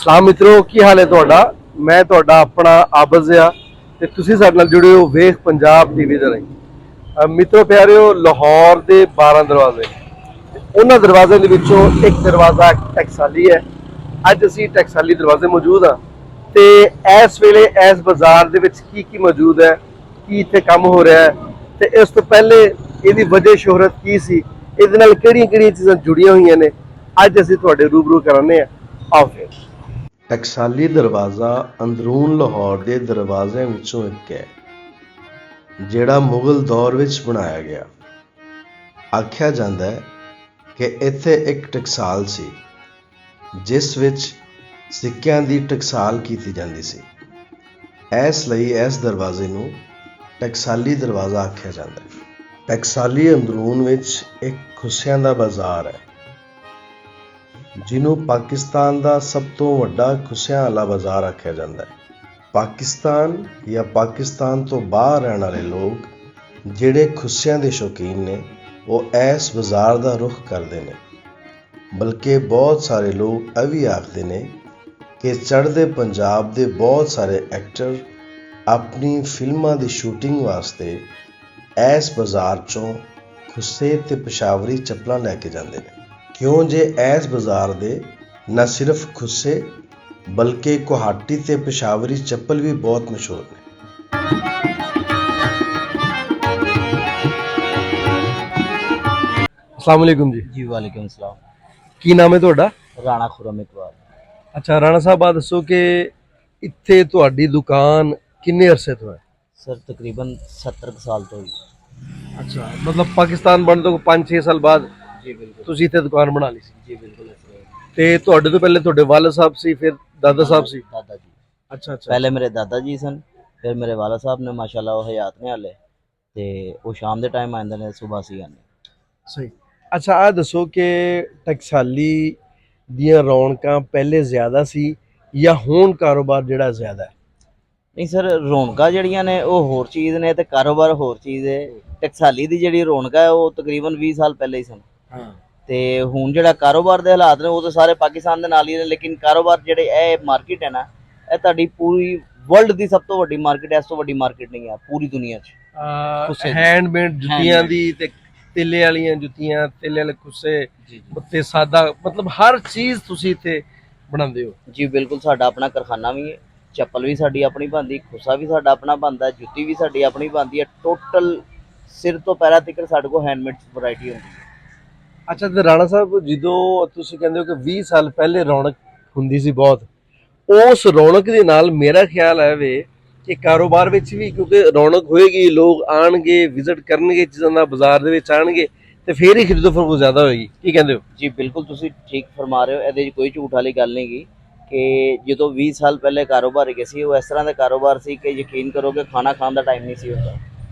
ਸਲਾਮ ਮਿੱਤਰੋ, ਕੀ ਹਾਲ ਹੈ ਤੁਹਾਡਾ। ਮੈਂ ਤੁਹਾਡਾ ਆਪਣਾ ਆਬਜ਼ ਆ ਤੇ ਤੁਸੀਂ ਸਾਡੇ ਨਾਲ ਜੁੜੇ ਹੋ ਵੇਖ ਪੰਜਾਬ ਟੀਵੀ ਦੇ ਰਾਹੀਂ। ਮਿੱਤਰੋ ਪਿਆਰਿਓ, ਲਾਹੌਰ ਦੇ 12 ਦਰਵਾਜ਼ੇ, ਉਹਨਾਂ ਦਰਵਾਜ਼ਿਆਂ ਦੇ ਵਿੱਚੋਂ ਇੱਕ ਦਰਵਾਜ਼ਾ ਟਕਸਾਲੀ ਹੈ। ਅੱਜ ਅਸੀਂ ਟਕਸਾਲੀ ਦਰਵਾਜ਼ੇ ਮੌਜੂਦ ਹਾਂ ਤੇ ਇਸ ਵੇਲੇ ਇਸ ਬਾਜ਼ਾਰ ਦੇ ਵਿੱਚ ਕੀ ਕੀ ਮੌਜੂਦ ਹੈ, ਕੀ ਇੱਥੇ ਕੰਮ ਹੋ ਰਿਹਾ ਹੈ ਤੇ ਇਸ ਤੋਂ ਪਹਿਲੇ ਇਹਦੀ ਵਜ੍ਹਾ ਸ਼ੋਹਰਤ ਕੀ ਸੀ, ਇਹਦੇ ਨਾਲ ਕਿਹੜੀਆਂ ਕਿਹੜੀਆਂ ਚੀਜ਼ਾਂ ਜੁੜੀਆਂ ਹੋਈਆਂ ਨੇ, ਅੱਜ ਅਸੀਂ ਤੁਹਾਡੇ ਰੂਬਰੂ ਕਰਾਂਗੇ। ਆਓ ਫਿਰ। ਟਕਸਾਲੀ ਦਰਵਾਜ਼ਾ ਅੰਦਰੂਨ ਲਾਹੌਰ ਦੇ ਦਰਵਾਜ਼ਿਆਂ ਵਿੱਚੋਂ ਇੱਕ ਹੈ, ਜਿਹੜਾ ਮੁਗਲ ਦੌਰ ਵਿੱਚ ਬਣਾਇਆ ਗਿਆ। ਆਖਿਆ ਜਾਂਦਾ ਹੈ ਕਿ ਇੱਥੇ ਇੱਕ ਟਕਸਾਲ ਸੀ ਜਿਸ ਵਿੱਚ ਸਿੱਕਿਆਂ ਦੀ ਟਕਸਾਲ ਕੀਤੀ ਜਾਂਦੀ ਸੀ। ਇਸ ਲਈ ਇਸ ਦਰਵਾਜ਼ੇ ਨੂੰ ਟਕਸਾਲੀ ਦਰਵਾਜ਼ਾ ਆਖਿਆ ਜਾਂਦਾ ਹੈ। ਟਕਸਾਲੀ ਅੰਦਰੂਨ ਵਿੱਚ ਇੱਕ ਖੁੱਸਿਆਂ ਦਾ ਬਾਜ਼ਾਰ ਹੈ, ਜਿਹਨੂੰ ਪਾਕਿਸਤਾਨ ਦਾ ਸਭ ਤੋਂ ਵੱਡਾ ਖੁੱਸਿਆਂ ਵਾਲਾ ਬਾਜ਼ਾਰ ਆਖਿਆ ਜਾਂਦਾ ਹੈ। ਪਾਕਿਸਤਾਨ ਜਾਂ ਪਾਕਿਸਤਾਨ ਤੋਂ ਬਾਹਰ ਰਹਿਣ ਵਾਲੇ ਲੋਕ ਜਿਹੜੇ ਖੁੱਸਿਆਂ ਦੇ ਸ਼ੌਕੀਨ ਨੇ, ਉਹ ਇਸ ਬਾਜ਼ਾਰ ਦਾ ਰੁਖ ਕਰਦੇ ਨੇ। ਬਲਕਿ ਬਹੁਤ ਸਾਰੇ ਲੋਕ ਇਹ ਵੀ ਆਖਦੇ ਨੇ ਕਿ ਚੜ੍ਹਦੇ ਪੰਜਾਬ ਦੇ ਬਹੁਤ ਸਾਰੇ ਐਕਟਰ ਆਪਣੀ ਫਿਲਮਾਂ ਦੀ ਸ਼ੂਟਿੰਗ ਵਾਸਤੇ ਇਸ ਬਾਜ਼ਾਰ 'ਚੋਂ ਖੁੱਸੇ ਤੇ ਪਸ਼ਾਵਰੀ ਚੱਪਲਾਂ ਲੈ ਕੇ ਜਾਂਦੇ ਨੇ। ਕਿਉਂ ਜੇ ਇਸ ਬਾਜ਼ਾਰ ਦੇ ਨਾ ਸਿਰਫ ਖੁੱਸੇ ਬਲਕਿ ਗੁਹਾਟੀ ਤੇ ਪਸ਼ਾਵਰੀ ਚੱਪਲ ਵੀ ਬਹੁਤ ਮਸ਼ਹੂਰ ਨੇ। अस्सलाम वालेकुम जी। जी वालेकुम सलाम। ਕੀ ਨਾਮ ਹੈ ਤੁਹਾਡਾ? राणा खुरम इकबाल। ਅੱਛਾ ਰਾਣਾ ਸਾਹਿਬ, ਆ ਦੱਸੋ ਕਿ ਇੱਥੇ ਤੁਹਾਡੀ ਦੁਕਾਨ ਕਿੰਨੇ ਅਰਸੇ ਤੋਂ ਹੈ? सर तकरीबन 70 साल तो ही। ਅੱਛਾ, ਮਤਲਬ ਪਾਕਿਸਤਾਨ ਬਣਨ ਤੋਂ 5-6 ਸਾਲ ਬਾਅਦ जी बिल्कुल। ਤੁਸੀਂ ਇੱਥੇ ਦੁਕਾਨ ਬਣਾ ਲਈ ਸੀ। जी बिल्कुल ऐसे है। ਤੇ ਤੁਹਾਡੇ ਤੋਂ ਪਹਿਲੇ ਤੁਹਾਡੇ ਵਾਲਦ ਸਾਹਿਬ ਸੀ, ਫਿਰ ਦਾਦਾ ਸਾਹਿਬ ਸੀ? दादा जी। ਅੱਛਾ ਅੱਛਾ। पहले मेरे दादा जी सन, फिर मेरे वाला साहब ने माशाल्लाह वो हयात ने हाले ते वो शाम दे टाइम आंदे ने, सुबह सी आने। ਸਹੀ। ਅੱਛਾ, ਆ ਦੱਸੋ ਕਿ ਟਕਸਾਲੀ ਦੀਆਂ ਰੌਣਕਾਂ ਪਹਿਲੇ ਜ਼ਿਆਦਾ ਸੀ ਜਾਂ ਹੁਣ ਕਾਰੋਬਾਰ ਜਿਹੜਾ ਜ਼ਿਆਦਾ ਹੈ? नहीं सर, रौनकां जड़ियां ने वो होर चीज़ ने ते कारोबार होर चीज़ है। टकसाली दी जड़ी रौनक है वो तकरीबन 20 साल पहले ही सन। ਹਾਂ। ਤੇ ਹੁਣ ਜਿਹੜਾ ਕਾਰੋਬਾਰ ਦੇ ਹਾਲਾਤ ਨੇ ਉਹ ਤਾਂ ਸਾਰੇ ਪਾਕਿਸਤਾਨ ਦੇ ਨਾਲ ਹੀ ਨੇ, ਲੇਕਿਨ ਕਾਰੋਬਾਰ ਜਿਹੜੇ ਇਹ ਮਾਰਕੀਟ ਹੈ ਨਾ, ਇਹ ਤੁਹਾਡੀ ਪੂਰੀ ਵਰਲਡ ਦੀ ਸਭ ਤੋਂ ਵੱਡੀ ਮਾਰਕੀਟ ਹੈ। ਇਸ ਤੋਂ ਵੱਡੀ ਮਾਰਕੀਟ ਨਹੀਂ ਹੈ ਪੂਰੀ ਦੁਨੀਆ 'ਚ। ਖੁੱਸੇ ਦੀ। ਹੈਂਡਮੇਡ ਜੁੱਤੀਆਂ Handmade। ਦੀ ਤੇ ਤਿੱਲੇ ਵਾਲੀਆਂ ਜੁੱਤੀਆਂ, ਤਿੱਲੇ ਵਾਲੇ ਖੁੱਸੇ ਜੀ ਤੇ ਸਾਦਾ, ਮਤਲਬ ਹਰ ਚੀਜ਼ ਤੁਸੀਂ ਇੱਥੇ ਬਣਾਉਂਦੇ ਹੋ? ਜੀ ਬਿਲਕੁਲ। ਸਾਡਾ ਆਪਣਾ ਕਾਰਖਾਨਾ ਵੀ ਹੈ, ਚੱਪਲ ਵੀ ਸਾਡੀ ਆਪਣੀ ਬਣਦੀ, ਖੁੱਸਾ ਵੀ ਸਾਡਾ ਆਪਣਾ ਬਣਦਾ, ਜੁੱਤੀ ਵੀ ਸਾਡੀ ਆਪਣੀ ਬਣਦੀ ਹੈ। ਟੋਟਲ ਸਿਰ ਤੋਂ ਪੈਰਾਂ ਤੱਕ ਸਾਡੇ ਕੋਲ ਹੈਂਡਮੇਡ ਵੈਰਾਈਟੀ ਹੁੰਦੀ ਹੈ। ਅੱਛਾ, ਤੇ ਰਾਣਾ ਸਾਹਿਬ, ਜਦੋਂ ਤੁਸੀਂ ਕਹਿੰਦੇ ਹੋ ਕਿ 20 ਸਾਲ ਪਹਿਲੇ ਰੌਣਕ ਹੁੰਦੀ ਸੀ ਬਹੁਤ, ਉਸ ਰੌਣਕ ਦੇ ਨਾਲ ਮੇਰਾ ਖਿਆਲ ਹੈ ਵੇ ਕਿ ਕਾਰੋਬਾਰ ਵਿੱਚ ਵੀ, ਕਿਉਂਕਿ ਰੌਣਕ ਹੋਏਗੀ, ਲੋਕ ਆਣਗੇ, ਵਿਜ਼ਿਟ ਕਰਨਗੇ ਚੀਜ਼ਾਂ ਦਾ, ਬਾਜ਼ਾਰ ਦੇ ਵਿੱਚ ਆਣਗੇ ਤੇ ਫੇਰ ਹੀ ਖਰੀਦੋ ਫਰੋਖਤ ਜ਼ਿਆਦਾ ਹੋਏਗੀ। ਕੀ ਕਹਿੰਦੇ ਹੋ? ਜੀ ਬਿਲਕੁਲ, ਤੁਸੀਂ ਠੀਕ ਫਰਮਾ ਰਹੇ ਹੋ। ਇਹਦੇ 'ਚ ਕੋਈ ਝੂਠ ਵਾਲੀ ਗੱਲ ਨਹੀਂ ਗੀ ਕਿ ਜਦੋਂ 20 ਸਾਲ ਪਹਿਲੇ ਕਾਰੋਬਾਰ ਹੈਗੇ ਸੀ, ਉਹ ਇਸ ਤਰ੍ਹਾਂ ਦਾ ਕਾਰੋਬਾਰ ਸੀ ਕਿ ਯਕੀਨ ਕਰੋ ਕਿ ਖਾਣਾ ਖਾਣ ਦਾ ਟਾਈਮ ਨਹੀਂ ਸੀ ਹੁੰਦਾ।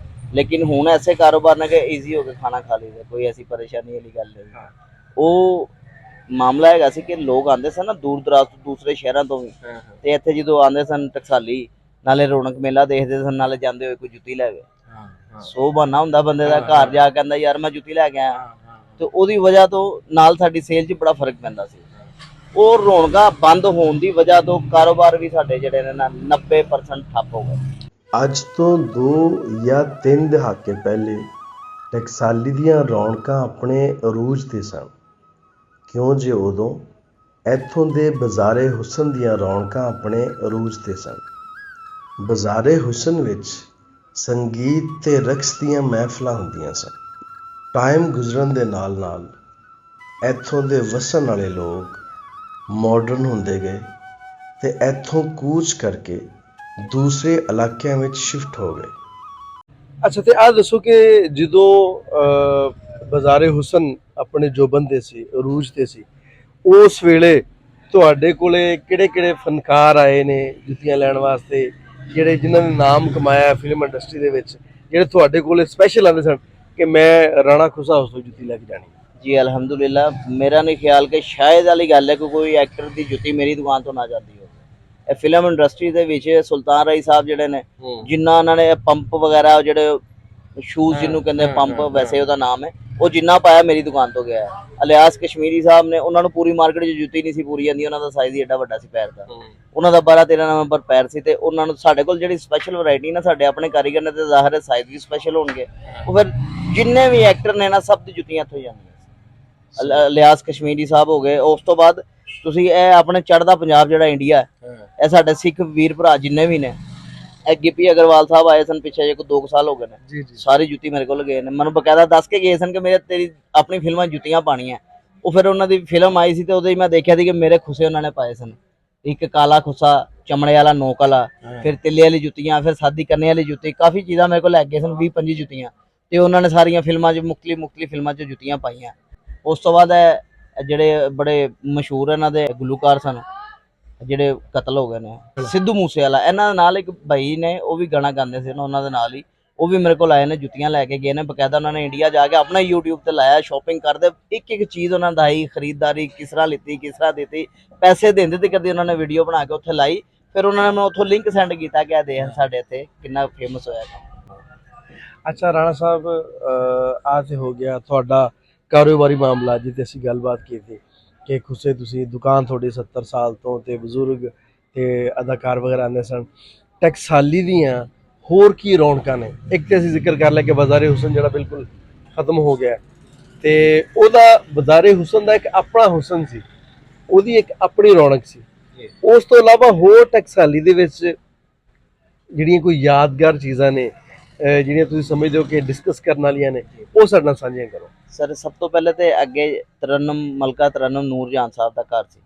ਲੇਕਿਨ ਹੁਣ ਐਸੇ ਕਾਰੋਬਾਰ ਨੇ ਕਿ ਈਜ਼ੀ ਹੋ ਕੇ ਖਾਣਾ ਖਾ ਲਈਦਾ, ਕੋਈ ਐਸੀ ਪਰੇਸ਼ਾਨੀ ਵਾਲੀ ਗੱਲ ਨਹੀਂ। ਉਹ ਮਾਮਲਾ ਹੈਗਾ ਸੀ ਕਿ ਲੋਕ ਆਉਂਦੇ ਸਨ ਨਾ ਦੂਰ ਦਰਾਜ ਤੋਂ, ਦੂਸਰੇ ਸ਼ਹਿਰਾਂ ਤੋਂ ਵੀ, ਤੇ ਇੱਥੇ ਜਦੋਂ ਆਉਂਦੇ ਸਨ ਟਕਸਾਲੀ, ਨਾਲੇ ਰੌਣਕ ਮੇਲਾ ਦੇਖਦੇ ਸਨ, ਨਾਲੇ ਜਾਂਦੇ ਹੋਏ ਕੋਈ ਜੁੱਤੀ ਲੈ ਗਏ। ਸੋ ਬਹਾਨਾ ਹੁੰਦਾ ਬੰਦੇ ਦਾ, ਘਰ ਜਾ ਕੇ ਕਹਿੰਦਾ ਯਾਰ ਮੈਂ ਜੁੱਤੀ ਲੈ ਕੇ ਆਇਆ, ਤੇ ਉਹਦੀ ਵਜ੍ਹਾ ਤੋਂ ਨਾਲ ਸਾਡੀ ਸੇਲ 'ਚ ਬੜਾ ਫਰਕ ਪੈਂਦਾ ਸੀ। ਉਹ ਰੌਣਕਾਂ ਬੰਦ ਹੋਣ ਦੀ ਵਜ੍ਹਾ ਤੋਂ ਕਾਰੋਬਾਰ ਵੀ ਸਾਡੇ ਜਿਹੜੇ ਨੇ ਨਾ 90% ਠੱਪ ਹੋ ਗਏ। ਅੱਜ ਤੋਂ 2 ਜਾਂ 3 ਦਹਾਕੇ ਪਹਿਲੇ ਟਕਸਾਲੀ ਦੀਆਂ ਰੌਣਕਾਂ ਆਪਣੇ ਅਰੂਜ 'ਤੇ ਸਨ। ਕਿਉਂ ਜੇ ਉਦੋਂ ਇੱਥੋਂ ਦੇ ਬਾਜ਼ਾਰੇ ਹੁਸਨ ਦੀਆਂ ਰੌਣਕਾਂ ਆਪਣੇ ਅਰੂਜ 'ਤੇ ਸਨ। ਬਾਜ਼ਾਰੇ ਹੁਸਨ ਵਿੱਚ ਸੰਗੀਤ ਤੇ ਰਕਸ ਦੀਆਂ ਮਹਿਫਲਾਂ ਹੁੰਦੀਆਂ ਸਨ। ਟਾਈਮ ਗੁਜ਼ਰਨ ਦੇ ਨਾਲ ਨਾਲ ਇੱਥੋਂ ਦੇ ਵਸਣ ਵਾਲੇ ਲੋਕ ਮਾਡਰਨ ਹੁੰਦੇ ਗਏ ਤੇ ਇੱਥੋਂ ਕੂਚ ਕਰਕੇ ਦੂਸਰੇ ਇਲਾਕਿਆਂ ਵਿੱਚ ਸ਼ਿਫਟ ਹੋ ਗਏ। ਅੱਛਾ, ਤੇ ਆਹ ਦੱਸੋ ਕਿ ਜਦੋਂ ਬਾਜ਼ਾਰੇ ਹੁਸਨ ਆਪਣੇ ਜੋਬਨ ਤੇ ਸੀ, ਅਰੂਜ ਤੇ ਸੀ, ਉਸ ਵੇਲੇ ਤੁਹਾਡੇ ਕੋਲੇ ਕਿਹੜੇ ਕਿਹੜੇ ਫਨਕਾਰ ਆਏ ਨੇ ਜੁੱਤੀਆਂ ਲੈਣ ਵਾਸਤੇ, ਜਿਹੜੇ ਜਿਨ੍ਹਾਂ ਨੇ ਨਾਮ ਕਮਾਇਆ ਫਿਲਮ ਇੰਡਸਟਰੀ ਦੇ ਵਿੱਚ, ਜਿਹੜੇ ਤੁਹਾਡੇ ਕੋਲੇ ਸਪੈਸ਼ਲ ਆਉਂਦੇ ਸਨ ਕਿ ਮੈਂ ਰਾਣਾ ਖੁੱਸਾ ਹਾਊਸ ਤੋਂ ਜੁੱਤੀ ਲੈ ਕੇ ਜਾਣੀ? ਜੀ ਅਲਹਮਦੁਲਿਲਾ, ਮੇਰਾ ਨਹੀਂ ਖਿਆਲ ਕਿ ਸ਼ਾਇਦ ਵਾਲੀ ਗੱਲ ਹੈ ਕਿ ਕੋਈ ਐਕਟਰ ਦੀ ਜੁੱਤੀ ਮੇਰੀ ਦੁਕਾਨ ਤੋਂ ਨਾ ਜਾਂਦੀ ਹੋਵੇ। ਇਹ ਫਿਲਮ ਇੰਡਸਟਰੀ ਦੇ ਵਿੱਚ ਸੁਲਤਾਨ ਰਾਈ ਸਾਹਿਬ ਜਿਹੜੇ ਨੇ, ਜਿਨ੍ਹਾਂ ਉਹਨਾਂ ਨੇ ਪੰਪ ਵਗੈਰਾ, ਜਿਹੜੇ ਸ਼ੂਜ਼ ਜਿਹਨੂੰ ਕਹਿੰਦੇ ਪੰਪ, ਵੈਸੇ ਉਹਦਾ ਨਾਮ ਹੈ, ਉਹ ਜਿੰਨਾ ਪਾਇਆ ਮੇਰੀ ਦੁਕਾਨ ਤੋਂ ਗਿਆ ਹੈ। ਅਲਿਆਸ ਕਸ਼ਮੀਰੀ ਸਾਹਿਬ ਨੇ, ਉਹਨਾਂ ਨੂੰ ਪੂਰੀ ਮਾਰਕੀਟ 'ਚ ਜੁੱਤੀ ਨਹੀਂ ਸੀ ਪੂਰੀ ਜਾਂਦੀ, ਉਹਨਾਂ ਦਾ ਸਾਈਜ਼ ਹੀ ਐਡਾ ਵੱਡਾ ਸੀ ਪੈਰ ਦਾ, ਉਹਨਾਂ ਦਾ 12-13 ਨੰਬਰ ਪੈਰ ਸੀ। ਤੇ ਉਹਨਾਂ ਨੂੰ ਸਾਡੇ ਕੋਲ ਜਿਹੜੀ ਸਪੈਸ਼ਲ ਵੈਰਾਈਟੀ ਨਾ ਸਾਡੇ ਆਪਣੇ ਕਾਰੀਗਰ ਨੇ, ਤੇ ਜ਼ਾਹਿਰ ਹੈ ਸਾਈਜ਼ ਵੀ ਸਪੈਸ਼ਲ ਹੋਣਗੇ। ਉਹ ਫਿਰ ਜਿੰਨੇ ਵੀ ਐਕਟਰ ਨੇ ਨਾ ਸਭ ਦੀ ਜੁੱਤੀਆਂ ਇੱਥੋਂ ਹੀ ਜਾਂਦੀਆਂ। ਅਲਿਆਸ ਕਸ਼ਮੀਰੀ ਸਾਹਿਬ ਹੋ ਗਏ। ਉਸ ਤੋਂ ਬਾਅਦ ਤੁਸੀਂ ਇਹ ਆਪਣੇ ਚੜ੍ਹਦਾ ਪੰਜਾਬ ਜਿਹੜਾ ਇੰਡੀਆ ਹੈ, ਇਹ ਸਾਡੇ ਸਿੱਖ ਵੀਰ ਭਰਾ ਜਿੰਨੇ ਵੀ ਨੇ, ਇਹ ਗਿੱਪੀ ਅਗਰਵਾਲ ਸਾਹਿਬ ਆਏ ਸਨ ਪਿੱਛੇ ਜੇ ਕੋਈ 2 ਸਾਲ ਹੋ ਗਏ ਨੇ, ਜੀ ਜੀ ਸਾਰੀ ਜੁੱਤੀ ਮੇਰੇ ਕੋਲ ਗਏ ਨੇ, ਮੈਨੂੰ ਬਕਾਇਦਾ ਦੱਸ ਕੇ ਗਏ ਸਨ ਕਿ ਮੇਰੇ ਤੇਰੀ ਆਪਣੀ ਫਿਲਮਾਂ ਜੁੱਤੀਆਂ ਪਾਣੀਆਂ। ਉਹ ਫਿਰ ਉਹਨਾਂ ਦੀ ਫਿਲਮ ਆਈ ਸੀ ਤੇ ਉਹਦੇ ਮੈਂ ਦੇਖਿਆ ਸੀ ਕਿ ਮੇਰੇ ਖੁੱਸੇ ਉਹਨਾਂ ਨੇ ਪਾਏ ਸਨ, ਇੱਕ ਕਾਲਾ ਖੁੱਸਾ, ਚਮੜੇ ਵਾਲਾ ਨੋਕ ਵਾਲਾ, ਫਿਰ ਤਿੱਲੇ ਵਾਲੀ ਜੁੱਤੀਆਂ, ਫਿਰ ਸਾਦੀ ਕਰਨੇ ਵਾਲੀ ਜੁੱਤੀ, ਕਾਫੀ ਚੀਜ਼ਾਂ ਮੇਰੇ ਕੋਲ ਲੈ ਗਏ ਸਨ, 20-25 ਜੁੱਤੀਆਂ। ਤੇ ਉਹਨਾਂ ਨੇ ਸਾਰੀਆਂ ਫਿਲਮਾਂ 'ਚ ਮੁਖਤਲਿਫ ਫਿਲਮਾਂ 'ਚ ਜੁੱਤੀਆਂ ਪਾਈਆਂ। ਉਸ ਤੋਂ ਬਾਅਦ ਇਹ ਜਿਹੜੇ ਬੜੇ ਮਸ਼ਹੂਰ ਇਹਨਾਂ ਦੇ ਗੁਲੂਕਾਰ ਸਨ ਜਿਹੜੇ ਕਤਲ ਹੋ ਗਏ ਨੇ, ਸਿੱਧੂ ਮੂਸੇਵਾਲਾ, ਇਹਨਾਂ ਦੇ ਨਾਲ ਇੱਕ ਭਾਈ ਨੇ, ਉਹ ਵੀ ਗਾਣਾ ਗਾਉਂਦੇ ਸੀ ਨਾ ਉਹਨਾਂ ਦੇ ਨਾਲ ਹੀ, ਉਹ ਵੀ ਮੇਰੇ ਕੋਲ ਆਏ ਨੇ, ਜੁੱਤੀਆਂ ਲੈ ਕੇ ਗਏ ਨੇ। ਬਕਾਇਦਾ ਉਹਨਾਂ ਨੇ ਇੰਡੀਆ ਜਾ ਕੇ ਆਪਣਾ YouTube ਤੇ ਲਾਇਆ, ਸ਼ਾਪਿੰਗ ਕਰਦੇ, ਇੱਕ ਚੀਜ਼ ਉਹਨਾਂ ਦਾ ਹੀ ਖਰੀਦਦਾਰੀ, ਕਿਸ ਤਰ੍ਹਾਂ ਲਿੱਤੀ, ਕਿਸ ਤਰ੍ਹਾਂ ਦਿੱਤੀ, ਪੈਸੇ ਦਿੰਦੇ ਤੇ ਕਦੇ ਉਹਨਾਂ ਨੇ ਵੀਡੀਓ ਬਣਾ ਕੇ ਉੱਥੇ ਲਾਈ। ਫਿਰ ਉਹਨਾਂ ਨੇ ਮੈਂ ਉੱਥੋਂ ਲਿੰਕ ਸੈਂਡ ਕੀਤਾ ਕਿ ਦੇ ਸਾਡੇ ਇੱਥੇ ਕਿੰਨਾ ਫੇਮਸ ਹੋਇਆ। ਅੱਛਾ ਰਾਣਾ ਸਾਹਿਬ, ਆ ਤੇ ਹੋ ਗਿਆ ਤੁਹਾਡਾ ਕਾਰੋਬਾਰੀ ਮਾਮਲਾ ਜਿੱਤੇ ਅਸੀਂ ਗੱਲਬਾਤ ਕੀਤੀ ਕਿ ਖੁੱਸੇ ਤੁਸੀਂ ਦੁਕਾਨ ਤੁਹਾਡੀ 70 ਸਾਲ ਤੋਂ ਤੇ ਬਜ਼ੁਰਗ ਤੇ ਅਦਾਕਾਰ ਵਗੈਰਾ ਆਉਂਦੇ ਸਨ। ਟਕਸਾਲੀ ਦੀਆਂ ਹੋਰ ਕੀ ਰੌਣਕਾਂ ਨੇ? ਇੱਕ ਤੇ ਅਸੀਂ ਜ਼ਿਕਰ ਕਰ ਲਿਆ ਕਿ ਬਾਜ਼ਾਰੇ ਹੁਸਨ ਜਿਹੜਾ ਬਿਲਕੁਲ ਖਤਮ ਹੋ ਗਿਆ, ਤੇ ਉਹਦਾ ਬਾਜ਼ਾਰੇ ਹੁਸਨ ਦਾ ਇੱਕ ਆਪਣਾ ਹੁਸਨ ਸੀ, ਉਹਦੀ ਇੱਕ ਆਪਣੀ ਰੌਣਕ ਸੀ। ਉਸ ਤੋਂ ਇਲਾਵਾ ਹੋਰ ਟਕਸਾਲੀ ਦੇ ਵਿੱਚ ਜਿਹੜੀਆਂ ਕੋਈ ਯਾਦਗਾਰ ਚੀਜ਼ਾਂ ਨੇ ਜਿਹੜੀਆਂ ਤੁਸੀਂ ਸਮਝਦੇ ਹੋ ਕਿ ਡਿਸਕਸ ਕਰਨ ਵਾਲੀਆਂ ਨੇ, ਉਹ ਸਾਡੇ ਨਾਲ ਸਾਂਝੀਆਂ ਕਰੋ। ਸਰ ਸਭ ਤੋਂ ਪਹਿਲੇ ਤੇ ਅੱਗੇ ਮਲਕਾ ਤਰਨਮ ਨੂਰਜਹਾਨ ਸਾਹਿਬ ਦਾ ਘਰ ਸੀ।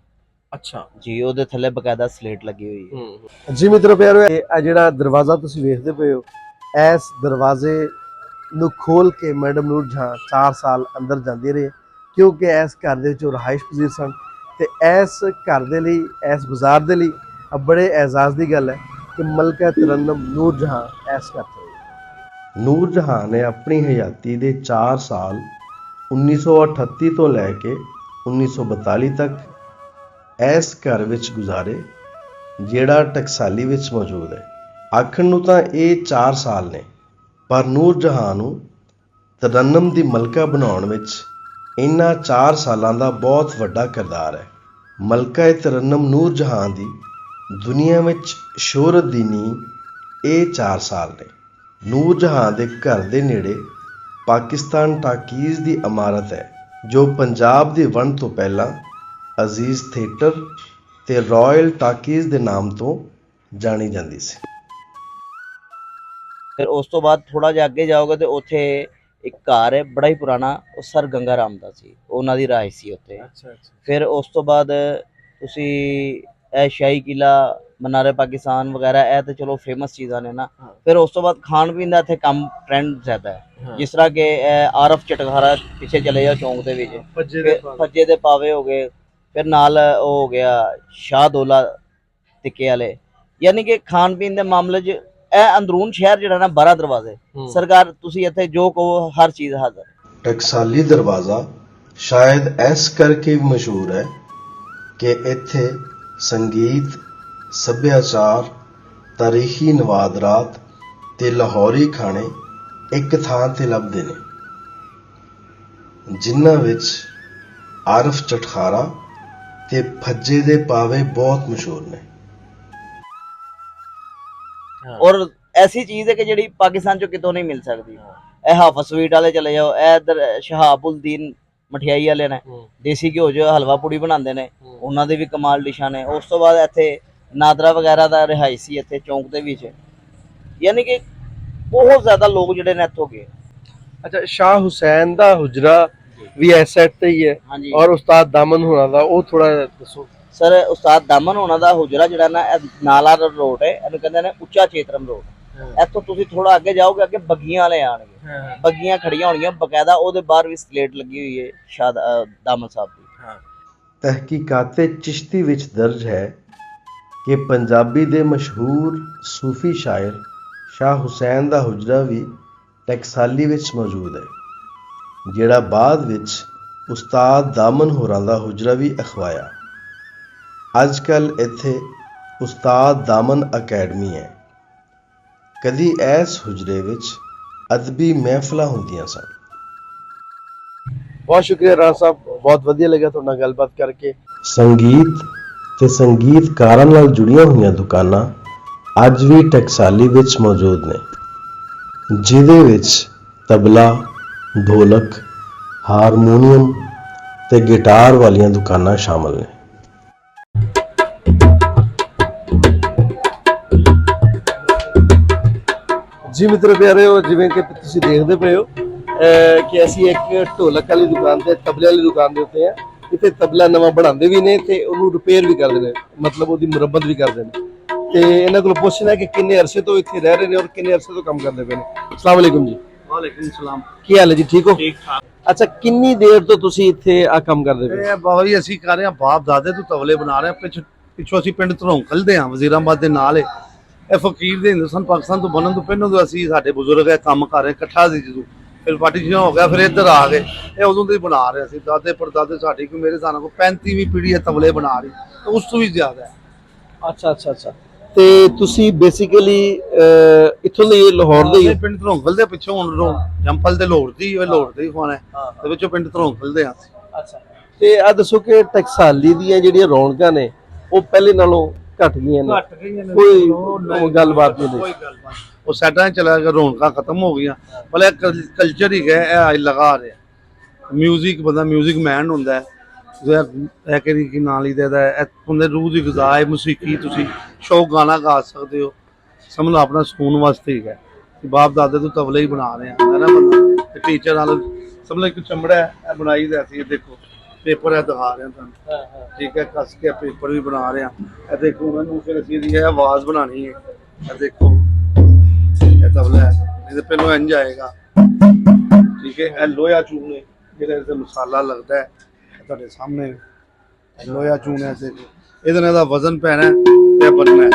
ਅੱਛਾ ਜੀ, ਉਹਦੇ ਥੱਲੇ ਬਕਾਇਦਾ ਸਲੇਟ ਲੱਗੀ ਹੋਈ ਹੈ। ਜੀ ਮਿੱਤਰੋ ਪਿਆਰੋ, ਇਹ ਜਿਹੜਾ ਦਰਵਾਜ਼ਾ ਤੁਸੀਂ ਵੇਖਦੇ ਪਏ ਹੋ, ਇਸ ਦਰਵਾਜ਼ੇ ਨੂੰ ਖੋਲ ਕੇ ਮੈਡਮ ਨੂਰਜਹਾਂ 4 ਸਾਲ ਅੰਦਰ ਜਾਂਦੇ ਰਹੇ, ਕਿਉਂਕਿ ਇਸ ਘਰ ਦੇ ਵਿੱਚ ਉਹ ਰਹਾਇਸ਼ ਪਜ਼ੀਰ ਸਨ। ਤੇ ਇਸ ਘਰ ਦੇ ਲਈ, ਇਸ ਬਾਜ਼ਾਰ ਦੇ ਲਈ ਬੜੇ ਐਜ਼ਾਜ਼ ਦੀ ਗੱਲ ਹੈ ਕਿ ਮਲਕਾ ਤਰਨਮ ਨੂਰਜਹਾਂ ਇਸ ਘਰ ਤੋਂ ਹੋਈ। ਨੂਰਜਹਾਂ ਨੇ ਆਪਣੀ ਹਯਾਤੀ ਦੇ 4 ਸਾਲ 1938 ਤੋਂ ਲੈ ਕੇ 1942 ਤੱਕ ਇਸ ਘਰ ਵਿੱਚ ਗੁਜ਼ਾਰੇ, ਜਿਹੜਾ ਟਕਸਾਲੀ ਵਿੱਚ ਮੌਜੂਦ ਹੈ। ਆਖਣ ਨੂੰ ਤਾਂ ਇਹ 4 ਸਾਲ ਨੇ, ਪਰ ਨੂਰਜਹਾਂ ਨੂੰ ਤਰਨਮ ਦੀ ਮਲਕਾ ਬਣਾਉਣ ਵਿੱਚ ਇਹਨਾਂ 4 ਸਾਲਾਂ ਦਾ ਬਹੁਤ ਵੱਡਾ ਕਿਰਦਾਰ ਹੈ। ਮਲਕਾ ਤਰਨਮ ਨੂਰਜਹਾਂ ਦੀ ਦੁਨੀਆ ਵਿੱਚ ਸ਼ੋਹਰਤ ਦੀ ਨੀਂਹ ਇਹ 4 ਸਾਲ ਨੇ। ਨੂਰਜਹਾਂ ਦੇ ਘਰ ਦੇ ਨੇੜੇ ਪਾਕਿਸਤਾਨ ਟਾਕੀਜ਼ ਦੀ ਇਮਾਰਤ ਹੈ, ਜੋ ਪੰਜਾਬ ਦੀ ਵੰਡ ਤੋਂ ਪਹਿਲਾਂ ਅਜ਼ੀਜ਼ ਥੀਏਟਰ ਤੇ ਰਾਇਲ ਟਾਕੀਜ਼ ਦੇ ਨਾਮ ਤੋਂ ਜਾਣੀ ਜਾਂਦੀ ਸੀ। ਫਿਰ ਉਸ ਤੋਂ ਬਾਅਦ ਥੋੜਾ ਜਿਹਾ ਅੱਗੇ ਜਾਓਗੇ ਤੇ ਉੱਥੇ ਇੱਕ ਘਰ ਹੈ ਬੜਾ ਹੀ ਪੁਰਾਣਾ, ਉਹ ਸਰ ਗੰਗਾ ਰਾਮ ਦਾ ਸੀ, ਉਹਨਾਂ ਦੀ ਰਾਇਸ਼ ਸੀ ਉੱਥੇ। ਫਿਰ ਉਸ ਤੋਂ ਬਾਅਦ ਤੁਸੀਂ ਇਹ ਸ਼ਾਹੀ ਕਿਲਾ, ਮਨਾਰੇ ਪਾਕਿਸਤਾਨ ਵਗੈਰਾ, ਇਹ ਤਾਂ ਚਲੋ ਫੇਮਸ ਚੀਜ਼ਾਂ ਨੇ ਨਾ। ਫਿਰ ਉਸ ਤੋਂ ਬਾਅਦ ਖਾਣ ਪੀਣ ਦਾ ਇੱਥੇ ਕੰਮ ਟ੍ਰੈਂਡ ਜ਼ਿਆਦਾ ਹੈ, ਜਿਸ ਤਰ੍ਹਾਂ ਕਿ ਆਰਫ ਚਟਖਾਰਾ ਪਿੱਛੇ ਚਲੇ ਜਾਓ ਚੌਂਕ ਦੇ ਵਿੱਚ, ਫੱਜੇ ਦੇ ਪਾਵੇ ਹੋ ਗਏ, ਫਿਰ ਨਾਲ ਉਹ ਹੋ ਗਿਆ ਸ਼ਾਹਦੌਲਾ ਟਿੱਕੇ ਵਾਲੇ। ਯਾਨੀ ਕਿ ਖਾਣ ਪੀਣ ਦੇ ਮਾਮਲੇ 'ਚ ਇਹ ਅੰਦਰੂਨ ਸ਼ਹਿਰ ਜਿਹੜਾ ਨਾ 12 ਦਰਵਾਜ਼ੇ, ਸਰਕਾਰ ਤੁਸੀਂ ਇੱਥੇ ਜੋ ਕਹੋ ਹਰ ਚੀਜ਼ ਹਾਜ਼ਰ। ਟਕਸਾਲੀ ਦਰਵਾਜ਼ਾ ਸ਼ਾਇਦ ਇਸ ਕਰਕੇ ਵੀ ਮਸ਼ਹੂਰ ਹੈ ਕਿ ਇੱਥੇ ਸੰਗੀਤ, ਸੱਭਿਆਚਾਰ, ਤਾਰੀਖੀ ਨਵਾਦਰਾਤ ਤੇ ਲਾਹੌਰੀ ਖਾਣੇ ਇੱਕ ਥਾਂ ਤੇ ਲੱਭਦੇ ਨੇ, ਜਿਨ੍ਹਾਂ ਵਿੱਚ ਆਰਫ ਚਟਖਾਰਾ ਤੇ ਫੱਜੇ ਦੇ ਪਾਵੇ ਬਹੁਤ ਮਸ਼ਹੂਰ ਨੇ। ਔਰ ਐਸੀ ਚੀਜ਼ ਹੈ ਕਿ ਜਿਹੜੀ ਪਾਕਿਸਤਾਨ 'ਚੋਂ ਕਿਤੋਂ ਨਹੀਂ ਮਿਲ ਸਕਦੀ। ਇਹ ਹਾਫਿਜ਼ ਸਵੀਟ ਵਾਲੇ ਚਲੇ ਜਾਓ, ਇਹ ਇੱਧਰ ਸ਼ਹਾਬੁਲਦੀਨ ਮਠਿਆਈ ਵਾਲੇ ਨੇ, ਦੇਸੀ ਘਿਓ 'ਚ ਹਲਵਾ ਪੂੜੀ ਬਣਾਉਂਦੇ ਨੇ, ਉਹਨਾਂ ਦੇ ਵੀ ਕਮਾਲ ਡਿਸ਼ਾਂ ਨੇ। ਉਸ ਤੋਂ ਬਾਅਦ ਇੱਥੇ ਨਾਦਰਾ ਵਗੈਰਾ ਦਾ ਰਿਹਾਇਸ਼ੀ ਇੱਥੇ ਚੌਂਕ ਦੇ ਵਿੱਚ, ਯਾਨੀ ਕਿ ਬਹੁਤ ਜ਼ਿਆਦਾ ਲੋਕ ਜਿਹੜੇ ਨੇ ਇੱਥੋਂ ਗਏ। ਅੱਛਾ, ਸ਼ਾਹ ਹੁਸੈਨ ਦਾ ਹੁਜਰਾ ਵੀ ਇਸ ਸਾਈਡ ਤੇ ਹੀ ਹੈ, ਹਾਂਜੀ। ਔਰ ਉਸਤਾਦ ਦਾਮਨ ਹੋਣਾ ਦਾ ਉਹ ਥੋੜਾ ਦੱਸੋ। ਸਰ ਉਸਤਾਦ ਦਾਮਨ ਹੋਣਾ ਦਾ ਹੁਜਰਾ ਜਿਹੜਾ ਨਾ ਨਾਲਾ ਰੋਡ ਹੈ, ਇਹਨੂੰ ਕਹਿੰਦੇ ਨੇ ਉੱਚਾ ਚੇਤਰਮ ਰੋਡ। ਇੱਥੋਂ ਤੁਸੀਂ ਥੋੜਾ ਅੱਗੇ ਜਾਓਗੇ, ਅੱਗੇ ਬੱਗੀਆਂ ਵਾਲੇ ਆਣਗੇ, ਬੱਗੀਆਂ ਖੜੀਆਂ ਹੋਣਗੀਆਂ ਬਕਾਇਦਾ, ਉਹਦੇ ਬਾਹਰ ਵੀ ਸਲੇਟ ਲੱਗੀ ਹੋਈ ਹੈ ਸ਼ਾਹ ਦਾਮਨ ਸਾਹਿਬ ਦੀ। ਤਹਿਕੀਕਾਤ ਚਿਸ਼ਤੀ ਵਿੱਚ ਦਰਜ ਹੈ ਕਿ ਪੰਜਾਬੀ ਦੇ ਮਸ਼ਹੂਰ ਸੂਫੀ ਸ਼ਾਇਰ ਸ਼ਾਹ ਹੁਸੈਨ ਦਾ ਹੁਜਰਾ ਵੀ ਟਕਸਾਲੀ ਵਿੱਚ ਮੌਜੂਦ ਹੈ, ਜਿਹੜਾ ਬਾਅਦ ਵਿੱਚ ਉਸਤਾਦ ਦਾਮਨ ਹੋਰਾਂ ਦਾ ਹੁਜਰਾ ਵੀ ਅਖਵਾਇਆ। ਅੱਜ ਕੱਲ੍ਹ ਇੱਥੇ ਉਸਤਾਦ ਦਾਮਨ ਅਕੈਡਮੀ ਹੈ। ਕਦੀ ਇਸ ਹੁਜਰੇ ਵਿੱਚ ਅਦਬੀ ਮਹਿਫਲਾਂ ਹੁੰਦੀਆਂ ਸਨ। ਬਹੁਤ ਸ਼ੁਕਰੀਆ ਰਾਣਾ ਸਾਹਿਬ, ਬਹੁਤ ਵਧੀਆ ਲੱਗਿਆ ਤੁਹਾਡੇ ਨਾਲ ਗੱਲਬਾਤ ਕਰਕੇ। ਸੰਗੀਤ ਤੇ ਸੰਗੀਤਕਾਰਾਂ ਨਾਲ ਜੁੜੀਆਂ ਹੋਈਆਂ ਦੁਕਾਨਾਂ ਅੱਜ ਵੀ ਟਕਸਾਲੀ ਵਿੱਚ ਮੌਜੂਦ ਨੇ, ਜਿਹਦੇ ਵਿੱਚ ਤਬਲਾ, ਢੋਲਕ, ਹਾਰਮੋਨੀਅਮ ਤੇ ਗਿਟਾਰ ਵਾਲੀਆਂ ਦੁਕਾਨਾਂ ਸ਼ਾਮਲ ਨੇ। ਜੀ ਮਿੱਤਰੋ ਪਿਆਰਿਓ, ਜਿਵੇਂ ਕਿ ਤੁਸੀਂ ਦੇਖਦੇ ਪਏ ਹੋ ਕਿ ਅਸੀਂ ਇੱਕ ਢੋਲਕ ਵਾਲੀ ਦੁਕਾਨ ਤੇ ਤਬਲੇ ਵਾਲੀ ਦੁਕਾਨ ਦੇ ਉੱਤੇ ਆ। ਇੱਥੇ ਤਬਲਾ ਨਵਾਂ ਬਣਾਉਂਦੇ ਵੀ ਨੇ ਤੇ ਉਹਨੂੰ ਰਿਪੇਅਰ ਵੀ ਕਰਦੇ ਨੇ, ਮਤਲਬ ਉਹਦੀ ਮੁਰੰਮਤ ਵੀ ਕਰਦੇ ਨੇ। ਤੇ ਇਹਨਾਂ ਕੋਲ ਪੁੱਛਣਾ ਕਿ ਕਿੰਨੇ ਅਰਸੇ ਤੋਂ ਇੱਥੇ ਰਹਿ ਰਹੇ ਨੇ ਔਰ ਕਿੰਨੇ ਅਰਸੇ ਤੋਂ ਕੰਮ ਕਰਦੇ ਪਏ ਨੇ। ਅਸਲਾਮ ਵਾਲੇਕੁਮ ਜੀ। ਵਾਲੇਕੁਮ ਸਲਾਮ। ਕੀ ਹਾਲ ਹੈ ਜੀ, ਠੀਕ ਹੋ? ਠੀਕ ਠਾਕ। ਅੱਛਾ, ਕਿੰਨੀ ਦੇਰ ਤੋਂ ਤੁਸੀਂ ਇੱਥੇ ਆ ਕੰਮ ਕਰਦੇ ਪਏ? ਇਹ ਬਾਬਾ ਜੀ ਅਸੀਂ ਕਰ ਰਹੇ ਹਾਂ ਬਾਪ ਦਾਦੇ ਤੋਂ ਤਬਲੇ ਬਣਾ ਰਹੇ ਹਾਂ। ਪਿੱਛੋਂ ਅਸੀਂ ਪਿੰਡ ਧਰੋਂਕਲ ਦੇ ਹਾਂ, ਵਜ਼ੀਰਾਬਾਦ ਦੇ ਨਾਲ। ਇਹ ਫਕੀਰ ਦੇ ਹਿੰਦੁਸਤਾਨ ਪਾਕਿਸਤਾਨ ਤੋਂ ਬਣਨ ਤੋਂ ਪਹਿਲਾਂ ਤੋਂ ਅਸੀਂ ਸਾਡੇ ਬਜ਼ੁਰਗ ਇਹ ਕੰਮ ਕਰ ਰਹੇ ਇਕੱਠਾ ਸੀ। ਜਦੋਂ ਫਿਰ ਪਾਰਟੀਸ਼ਨ ਹੋ ਗਿਆ ਫਿਰ ਇੱਧਰ ਆ ਗਏ। ਇਹ ਉਦੋਂ ਤੋਂ ਹੀ ਬਣਾ ਰਹੇ ਸੀ, ਦਾਦੇ ਪੜਦਾਦੇ ਸਾਡੀ ਕੋਈ ਮੇਰੇ ਹਿਸਾਬ ਨਾਲ ਕੋਈ 35ਵੀਂ ਪੀੜ੍ਹੀ ਹੈ ਤਬਲੇ ਬਣਾ ਰਹੀ, ਉਸ ਤੋਂ ਵੀ ਜ਼ਿਆਦਾ ਹੈ। ਅੱਛਾ ਅੱਛਾ ਅੱਛਾ। ਤੇ ਤੁਸੀਂ ਬੇਸਿਕਲੀ ਇੱਥੋਂ ਦੇ ਲਾਹੌਰ ਦੇ ਹੀ ਹੋ? ਪਿੰਡ ਧਰੋਂਕਲ ਦੇ ਪਿੱਛੋਂ ਹੁਣ ਜੰਪਲ ਦੇ ਲੋੜ ਦੀ ਖਾਣਾ ਤੇ ਵਿੱਚੋਂ ਪਿੰਡ ਧਰੋਂਕਲ ਦੇ ਹਾਂ। ਅੱਛਾ, ਤੇ ਆ ਦੱਸੋ ਕਿ ਟਕਸਾਲੀ ਦੀਆਂ ਜਿਹੜੀਆਂ ਰੌਣਕਾਂ ਨੇ ਉਹ ਪਹਿਲੇ ਨਾਲੋਂ ਘਟ ਗਈਆਂ ਨੇ? ਕੋਈ ਗੱਲਬਾਤ ਨਹੀਂ ਕੋਈ ਗੱਲਬਾਤ, ਉਹ ਸਾਡਾ ਚਲਾ ਗਿਆ, ਰੌਣਕਾਂ ਖਤਮ ਹੋ ਗਈਆਂ। ਭਲੇ ਕਲਚਰ ਹੀ ਗਿਆ, ਇਹ ਅੱਜ ਲਗਾ ਰਿਹਾ ਮਿਊਜ਼ਿਕ। ਬੰਦਾ ਮਿਊਜ਼ਿਕ ਮੈਨ ਹੁੰਦਾ ਹੈ, ਇਹ ਕਿ ਨਾਲ ਹੀ ਦਾ ਬੰਦੇ ਰੂਹ ਦੀ ਗਜ਼ਾ ਹੈ ਮੌਸੀਕੀ। ਤੁਸੀਂ ਸ਼ੌਕ ਗਾਣਾ ਗਾ ਸਕਦੇ ਹੋ, ਸਮਝ ਲਓ ਆਪਣਾ ਸਕੂਨ ਵਾਸਤੇ ਹੀ ਹੈ। ਬਾਪ ਦਾਦੇ ਤੋਂ ਤਬਲੇ ਹੀ ਬਣਾ ਰਹੇ ਹਾਂ ਨਾ ਬੰਦਾ। ਟੀਚਰ ਨਾਲ ਸਮਝ ਲਓ ਇੱਕ ਚਮੜਾ ਹੈ ਬਣਾਈ ਦਾ ਸੀ। ਦੇਖੋ ਪੇਪਰ ਹੈ ਦਿਖਾ ਰਿਹਾ ਤੁਹਾਨੂੰ, ਠੀਕ ਹੈ, ਕੱਸ ਕੇ ਪੇਪਰ ਵੀ ਬਣਾ ਰਹੇ ਹਾਂ। ਇਹ ਦੇਖੋ ਮੈਨੂੰ ਫਿਰ ਅਸੀਂ ਇਹਦੀ ਆਵਾਜ਼ ਬਣਾਉਣੀ ਹੈ। ਇਹ ਦੇਖੋ ਇਹ ਤਬਲਾ ਹੈ, ਇਹਦੇ ਪਹਿਲੋਂ ਇੰਜ ਆਏਗਾ, ਠੀਕ ਹੈ। ਇਹ ਲੋਹਾ ਚੂਨ ਹੈ ਜਿਹੜਾ ਇਹਦੇ ਮਸਾਲਾ ਲੱਗਦਾ ਹੈ, ਤੁਹਾਡੇ ਸਾਹਮਣੇ ਲੋਹਾ ਚੂਨ ਹੈ। ਦੇਖੋ ਇਹਦੇ ਨਾਲ ਇਹਦਾ ਵਜ਼ਨ ਪੈਣਾ ਤੇ ਬਣਨਾ ਹੈ।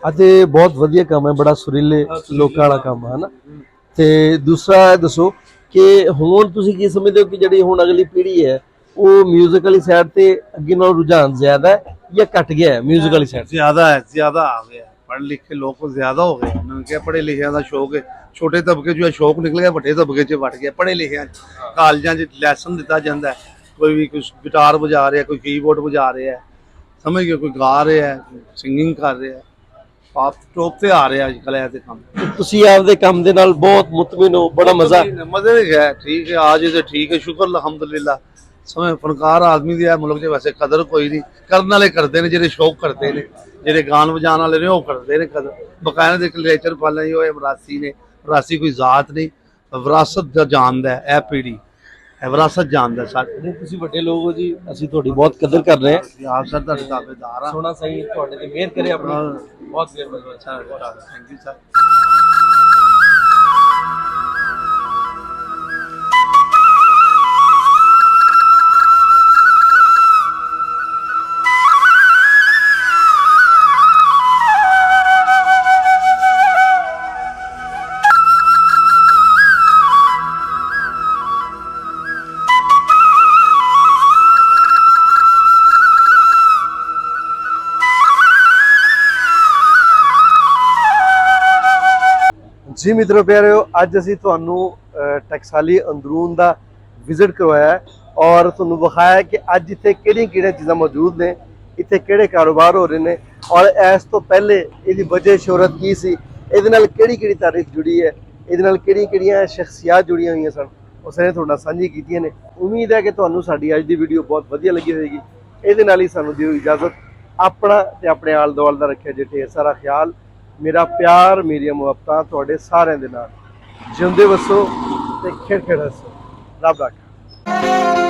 ਅਤੇ ਬਹੁਤ ਵਧੀਆ ਕੰਮ ਹੈ, ਬੜਾ ਸੁਰੀਲੇ ਲੋਕਾਂ ਵਾਲਾ ਕੰਮ ਹੈ ਨਾ। ਤੇ ਦੂਸਰਾ ਦੱਸੋ ਕਿ ਹੁਣ ਤੁਸੀਂ ਕੀ ਸਮਝਦੇ ਹੋ ਕਿ ਜਿਹੜੀ ਹੁਣ ਅਗਲੀ ਪੀੜ੍ਹੀ ਹੈ ਉਹ ਮਿਊਜ਼ਿਕ ਵਾਲੀ ਸਾਈਡ ਤੇ ਅੱਗੇ ਨਾਲੋਂ ਰੁਝਾਨ ਜ਼ਿਆਦਾ ਹੈ ਜਾਂ ਘਟ ਗਿਆ ਹੈ? ਮਿਊਜ਼ਿਕ ਵਾਲੀ ਸਾਈਡ ਜ਼ਿਆਦਾ ਹੈ, ਜ਼ਿਆਦਾ ਆ ਗਿਆ। ਪੜ੍ਹ ਲਿਖ ਕੇ ਲੋਕ ਜ਼ਿਆਦਾ ਹੋ ਗਏ। ਉਹਨਾਂ ਨੂੰ ਕਿਹਾ ਪੜ੍ਹੇ ਲਿਖਿਆਂ ਦਾ ਸ਼ੌਕ ਹੈ, ਛੋਟੇ ਤਬਕੇ 'ਚ ਸ਼ੌਕ ਨਿਕਲ ਗਿਆ, ਵੱਡੇ ਤਬਕੇ 'ਚ ਵੜ ਗਿਆ। ਪੜ੍ਹੇ ਲਿਖਿਆਂ ਕਾਲਜਾਂ 'ਚ ਲੈਸਨ ਦਿੱਤਾ ਜਾਂਦਾ, ਕੋਈ ਵੀ ਕੁਛ ਗਿਟਾਰ ਵਜਾ ਰਿਹਾ, ਕੋਈ ਕੀਬੋਰਡ ਵਜਾ ਰਿਹਾ, ਸਮਝ ਗਏ, ਕੋਈ ਗਾ ਰਿਹਾ, ਸਿੰਗਿੰਗ ਕਰ ਰਿਹਾ, ਆਪ ਟੋਪ ਤੇ ਆ ਰਿਹਾ ਅੱਜ ਕੱਲ੍ਹ ਇਹ ਤੇ ਕੰਮ। ਤੁਸੀਂ ਆਪਦੇ ਕੰਮ ਦੇ ਨਾਲ ਬਹੁਤ ਮੁਤਮਿਨ ਹੋ, ਬੜਾ ਮਜ਼ਾ ਮਜ਼ੇ ਵੀ ਹੈ, ਠੀਕ ਹੈ। ਆ ਜੇ ਤੇ ਠੀਕ ਹੈ, ਸ਼ੁਕਰ ਅਲਹਮਦੁਲਿਲਾ। ਸਮਝ ਫਨਕਾਰ ਆਦਮੀ ਦੀ ਹੈ ਮੁਲਕ 'ਚ ਵੈਸੇ ਕਦਰ ਕੋਈ ਨਹੀਂ, ਕਰਨ ਵਾਲੇ ਕਰਦੇ ਨੇ, ਜਿਹੜੇ ਸ਼ੌਕ ਕਰਦੇ ਨੇ, ਜਿਹੜੇ ਗਾਣ ਵਜਾਉਣ ਵਾਲੇ ਨੇ ਉਹ ਕਰਦੇ ਨੇ ਕਦਰ। ਬਕਾਇਦਾ ਦੇ ਕਲਚਰ ਪਾਲਣਾ ਹੀ ਹੋਏ ਵਿਰਾਸੀ ਨੇ। ਵਿਰਾਸੀ ਕੋਈ ਜ਼ਾਤ ਨਹੀਂ, ਵਿਰਾਸਤ ਦਾ ਜਾਣਦਾ ਹੈ ਇਹ ਪੀੜ੍ਹੀ, ਇਹ ਵਿਰਾਸਤ ਜਾਣਦਾ ਸਾਡੇ। ਤੁਸੀਂ ਵੱਡੇ ਲੋਕ ਹੋ ਜੀ, ਅਸੀਂ ਤੁਹਾਡੀ ਬਹੁਤ ਕਦਰ ਕਰ ਰਹੇ ਹਾਂ। ਆਪ ਸਰ ਤੁਹਾਡੇ ਤਾਬੇਦਾਰ ਆ। ਸੋਹਣਾ ਸਹੀ ਤੁਹਾਡੇ ਤੇ ਮਿਹਰ ਕਰੇ ਆਪਣੀ, ਬਹੁਤ ਮਿਹਰਬਾਨੀ। Thank you sir. ਜੀ ਮਿੱਤਰੋ ਪਿਆਰਿਓ, ਅੱਜ ਅਸੀਂ ਤੁਹਾਨੂੰ ਟਕਸਾਲੀ ਅੰਦਰੂਨ ਦਾ ਵਿਜ਼ਿਟ ਕਰਵਾਇਆ ਔਰ ਤੁਹਾਨੂੰ ਵਿਖਾਇਆ ਕਿ ਅੱਜ ਇੱਥੇ ਕਿਹੜੀਆਂ ਚੀਜ਼ਾਂ ਮੌਜੂਦ ਨੇ, ਇੱਥੇ ਕਿਹੜੇ ਕਾਰੋਬਾਰ ਹੋ ਰਹੇ ਨੇ ਔਰ ਇਸ ਤੋਂ ਪਹਿਲੇ ਇਹਦੀ ਵਜ੍ਹਾ ਸ਼ੋਹਰਤ ਕੀ ਸੀ, ਇਹਦੇ ਨਾਲ ਕਿਹੜੀ ਤਾਰੀਖ ਜੁੜੀ ਹੈ, ਇਹਦੇ ਨਾਲ ਕਿਹੜੀਆਂ ਸ਼ਖਸੀਅਤ ਜੁੜੀਆਂ ਹੋਈਆਂ ਸਨ, ਉਹ ਸਾਰੇ ਤੁਹਾਡੇ ਨਾਲ ਸਾਂਝੀ ਕੀਤੀਆਂ ਨੇ। ਉਮੀਦ ਹੈ ਕਿ ਤੁਹਾਨੂੰ ਸਾਡੀ ਅੱਜ ਦੀ ਵੀਡੀਓ ਬਹੁਤ ਵਧੀਆ ਲੱਗੀ ਹੋਵੇਗੀ। ਇਹਦੇ ਨਾਲ ਹੀ ਸਾਨੂੰ ਦਿਓ ਇਜਾਜ਼ਤ। ਆਪਣਾ ਤੇ ਆਪਣੇ ਆਲੇ ਦੁਆਲੇ ਦਾ ਰੱਖਿਆ ਜੇ ਢੇਰ ਸਾਰਾ ਖਿਆਲ। ਮੇਰਾ ਪਿਆਰ, ਮੇਰੀਆਂ ਮੁਹੱਬਤਾਂ ਤੁਹਾਡੇ ਸਾਰਿਆਂ ਦੇ ਨਾਲ। ਜਿਉਂਦੇ ਵਸੋ ਤੇ ਖੇਡ ਹੱਸੋ। ਰੱਬ ਰਾਖਾ।